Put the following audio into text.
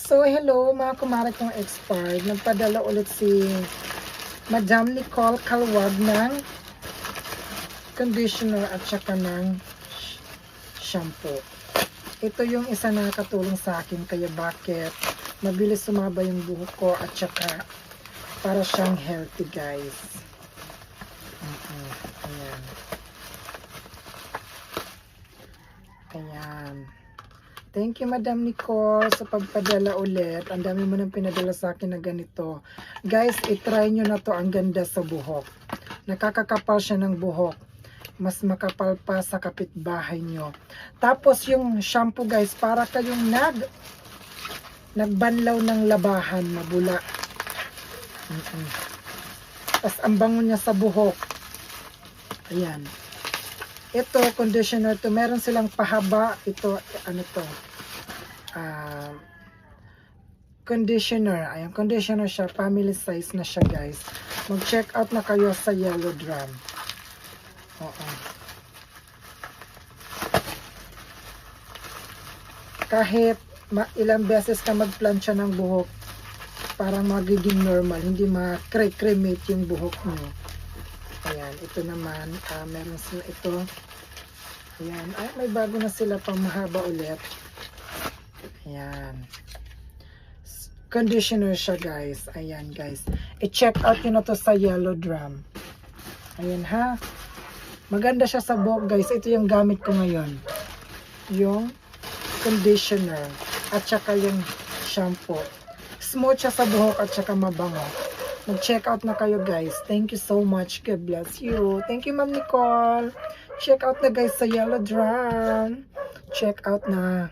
So, hello mga kumare kong expired. Nagpadala ulit si Madam Nicole Calwag ng conditioner at saka ng shampoo. Ito yung isa na nakatulong sa akin, kaya bakit mabilis sumaba yung buhok ko at saka para siyang healthy, guys. Ayan. Ayan. Thank you, Madam Nicole, sa pagpadala ulit. Ang dami mo nang pinadala sa akin na ganito. Guys, itry nyo na to. Ang ganda sa buhok. Nakakakapal siya ng buhok. Mas makapal pa sa kapitbahay nyo. Tapos yung shampoo, guys, para kayong nagbanlaw ng labahan, mabula. Tapos ang bango niya sa buhok. Ayan. Ito, conditioner to. Meron silang pahaba. Ito, ano to? Conditioner. Ayan, conditioner siya. Family size na siya, guys. Mag-check out na kayo sa Yellow Drum. Oo. Kahit ilang beses ka magplansya ng buhok, parang magiging normal. Hindi ma-cremate yung buhok nyo. Ayan, ito naman, meron sila ito. Ayan, ay, may bago na sila pang mahaba ulit. Ayan. Conditioner siya, guys. Ayan, guys. I-check out nyo na to sa Yellow Drum. Ayan, ha. Maganda siya sa buhok, guys. Ito yung gamit ko ngayon. Yung conditioner. At saka yung shampoo. Smooth siya sa buhok at saka mabango. Mag-check out na kayo, guys. Thank you so much. God bless you. Thank you, Ma'am Nicole. Check out na, guys, sa Yellow Drum. Check out na.